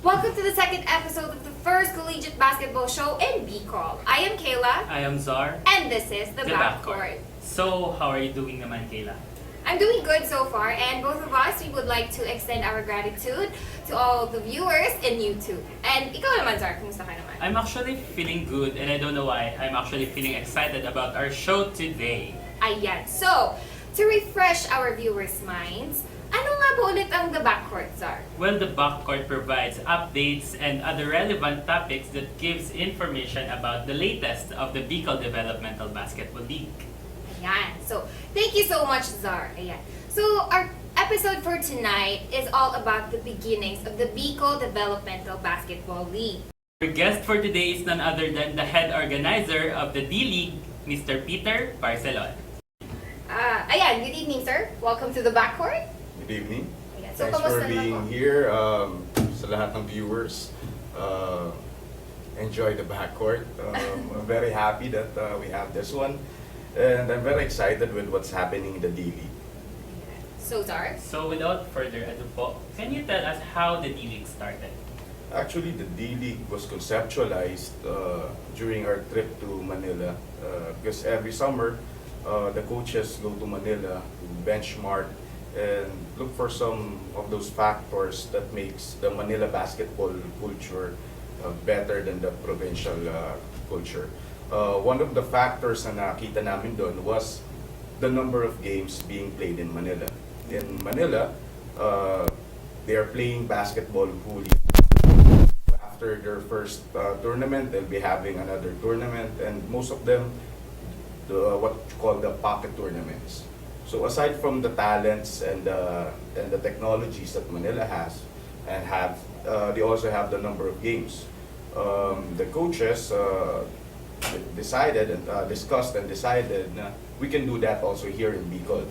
Welcome to the second episode of the first collegiate basketball show in Bicol. I am Kayla, I am Zar, and this is the Backcourt. So, how are you doing naman, Kayla? I'm doing good so far, and both of us, we would like to extend our gratitude to all the viewers in YouTube. And ikaw naman, Zar, kumusta ka naman? I'm actually feeling good and I don't know why. I'm actually feeling excited about our show today. Ayan. So, to refresh our viewers' minds, ano nga po ulit ang The Backcourt, Zar? Well, the Backcourt provides updates and other relevant topics that gives information about the latest of the Bicol Developmental Basketball League. Ayan. So, thank you so much, Zar. Ayan. So, our episode for tonight is all about the beginnings of the Bicol Developmental Basketball League. Our guest for today is none other than the head organizer of the D-League, Mr. Peter Barcelon. Ayan, good evening, sir. Welcome to the Backcourt. Good evening. Ayan. So, Thanks for kamusta na being po? here. Sa lahat ng viewers, enjoy the backcourt. I'm very happy that we have this one. And I'm very excited with what's happening in the D-League. So, Zar? So, without further ado po, can you tell us how the D-League started? Actually, the D-League was conceptualized during our trip to Manila. Because every summer, the coaches go to Manila to benchmark and look for some of those factors that makes the Manila basketball culture better than the provincial culture. One of the factors na nakita namin doon was the number of games being played in Manila. In Manila, they are playing basketball fully. After their first tournament, they'll be having another tournament, and most of them, what you call the pocket tournaments. So aside from the talents and the technologies that Manila has and have, they also have the number of games. The coaches decided and discussed and decided we can do that also here in Bicol.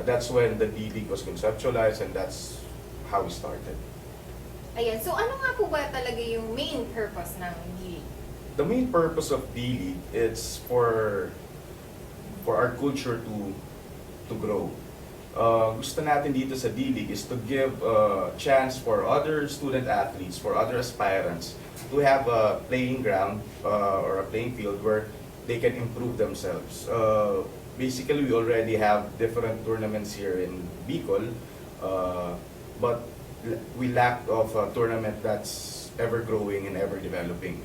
That's when the D-League was conceptualized, and that's how we started. Ayan. So, ano nga po ba talaga yung main purpose ng D-League? The main purpose of D-League is for our culture to grow. Gusto natin dito sa D-League is to give a chance for other student athletes, for other aspirants, to have a playing ground or a playing field where they can improve themselves. Basically, we already have different tournaments here in Bicol, but we lack of a tournament that's ever growing and ever developing.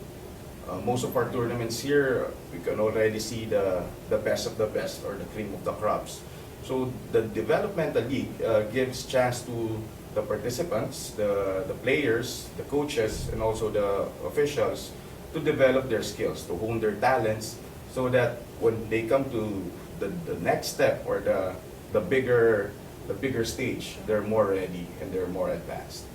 Most of our tournaments here, we can already see the best of the best or the cream of the crops. So the developmental league gives chance to the participants, the players, the coaches, and also the officials to develop their skills, to hone their talents, so that when they come to the next step or the bigger stage, they're more ready and they're more advanced.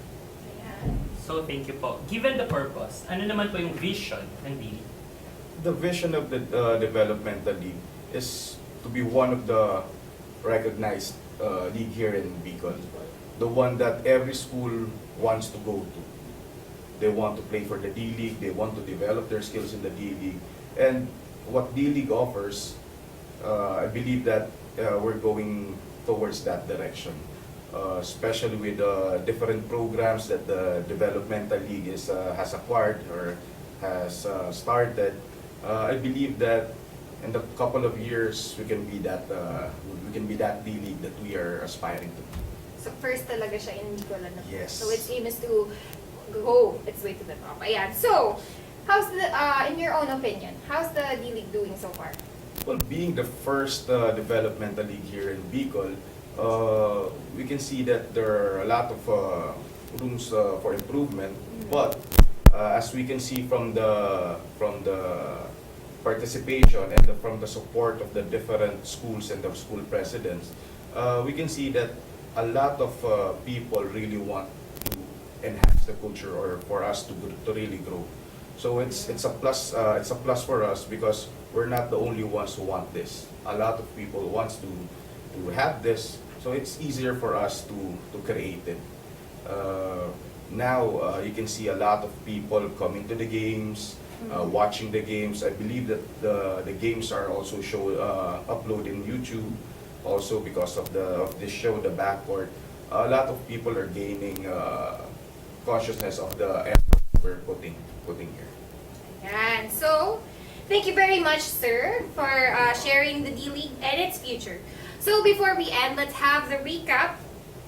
Ayan. So, thank you po. Given the purpose, ano naman po yung vision ng D-League? The vision of the developmental league is to be one of the recognized league here in Bicol. The one that every school wants to go to. They want to play for the D-League, they want to develop their skills in the D-League. And what D-League offers, I believe that we're going towards that direction. Especially with different programs that the developmental league has acquired or has started. I believe that in a couple of years we can be that D-League that we are aspiring to. So, first talaga siya in Bicol. Ano? Yes. So, its aim is to go its way to the top. Ayan. So, how's the, in your own opinion, how's the D-League doing so far? Well, being the first developmental league here in Bicol, we can see that there are a lot of rooms for improvement. But as we can see from the participation and from the support of the different schools and the school presidents, we can see that a lot of people really want to enhance the culture or for us to really grow. So it's a plus for us because we're not the only ones who want this. A lot of people wants to have this, so it's easier for us to create it. Now you can see a lot of people coming to the games, watching the games. I believe that the games are also uploaded in YouTube. Also because of this show, The Backcourt, a lot of people are gaining consciousness of the effort we're putting here. And so, thank you very much, sir, for sharing the D-League and its future. So before we end, let's have the recap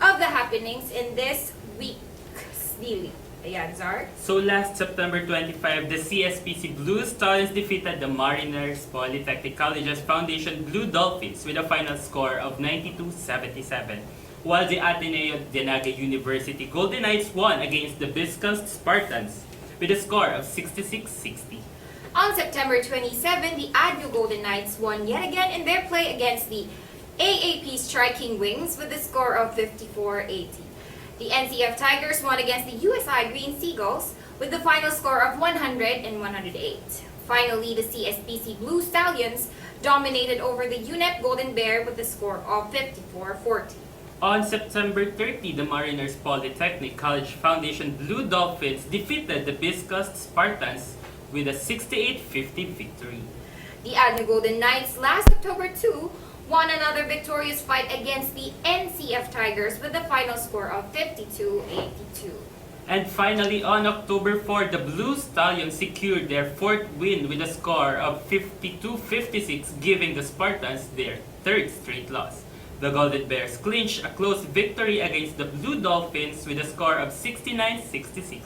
of the happenings in this week's D-League. Ayan, Zar. So last September 25, the CSPC Blue Stallions defeated the Mariners Polytechnic College's Foundation Blue Dolphins with a final score of 92-77, while the Ateneo de Naga University Golden Knights won against the Bicol Spartans with a score of 66-60. On September 27, the ADU Golden Knights won yet again in their play against the AAP Striking Wings with a score of 54-80. The NCF Tigers won against the USI Green Seagulls with the final score of 100 and 108. Finally, the CSPC Blue Stallions dominated over the UNEP Golden Bear with a score of 54-40. On September 30, the Mariners Polytechnic College Foundation Blue Dolphins defeated the Bicol Spartans with a 68-50 victory. The ADU Golden Knights last October 2 won another victorious fight against the NCF Tigers with the final score of 52-82. And finally, on October 4, the Blue Stallions secured their fourth win with a score of 52-56, giving the Spartans their third straight loss. The Golden Bears clinched a close victory against the Blue Dolphins with a score of 69-66.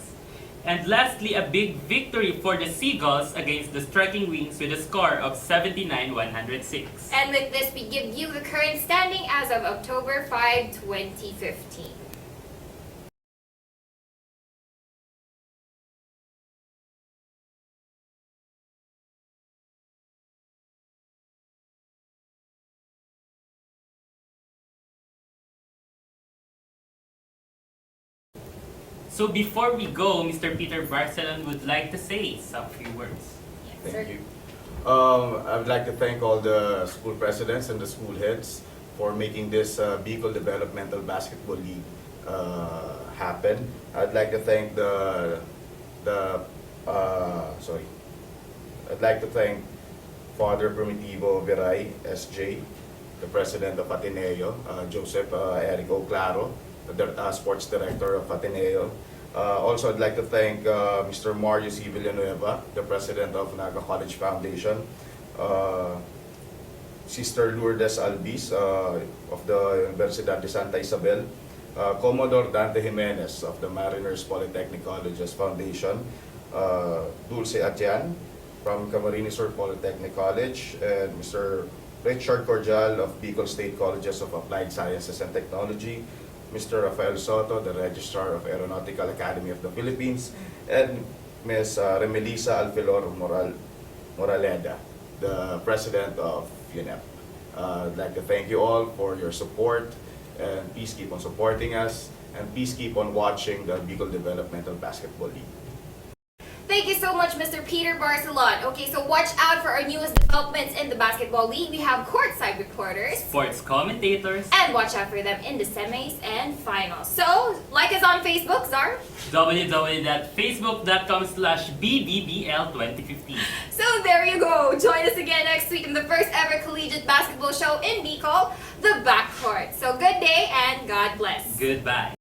And lastly, a big victory for the Seagulls against the Striking Wings with a score of 79-106. And with this, we give you the current standing as of October 5, 2015. So before we go, Mr. Peter Barcelon would like to say some few words. Thank you. I would like to thank all the school presidents and the school heads for making this Bicol Developmental Basketball League happen. I'd like to thank I'd like to thank Father Primitivo Viray, SJ, the president of Ateneo, Joseph Erico Claro, the sports director of Ateneo. Also, I'd like to thank Mr. Mario C. Villanueva, the president of Naga College Foundation, Sister Lourdes Albis of the Universidad de Santa Isabel, Commodore Dante Jimenez of the Mariners Polytechnic Colleges Foundation, Dulce Atian from Camarines Sur Polytechnic College, and Mr. Richard Cordial of Bicol State Colleges of Applied Sciences and Technology, Mr. Rafael Soto, the Registrar of Aeronautical Academy of the Philippines, and Ms. Remelisa Alfilor Moraleda, the President of UNEP. I'd like to thank you all for your support, and please keep on supporting us, and please keep on watching the Bicol Developmental Basketball League. Thank you so much, Mr. Peter Barcelon. Okay, so watch out for our newest developments in the Basketball League. We have courtside reporters. Sports commentators. And watch out for them in the semis and finals. So, like us on Facebook, Zar. www.facebook.com/BDBL2015. So there you go. Join us again next week in the first ever collegiate basketball show in Bicol, the Backcourt. So good day and God bless. Goodbye.